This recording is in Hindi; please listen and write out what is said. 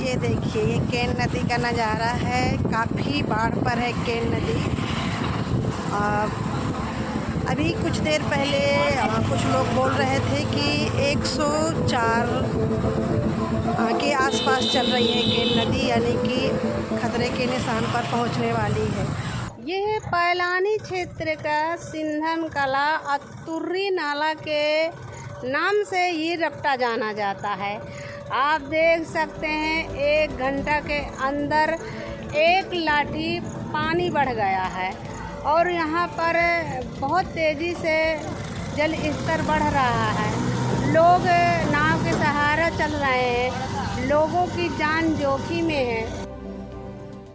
ये देखिए, ये केन नदी का नज़ारा है। काफ़ी बाढ़ पर है केन नदी। अभी कुछ देर पहले कुछ लोग बोल रहे थे कि 104 के आसपास चल रही है केन नदी, यानी कि खतरे के निशान पर पहुंचने वाली है। यह पैलानी क्षेत्र का सिंधन कला अतुर्री नाला के नाम से ये रपटा जाना जाता है। आप देख सकते हैं 1 घंटा के अंदर 1 लाठी पानी बढ़ गया है और यहाँ पर बहुत तेज़ी से जल स्तर बढ़ रहा है। लोग नाव के सहारा चल रहे हैं। लोगों की जान जोखिम में है।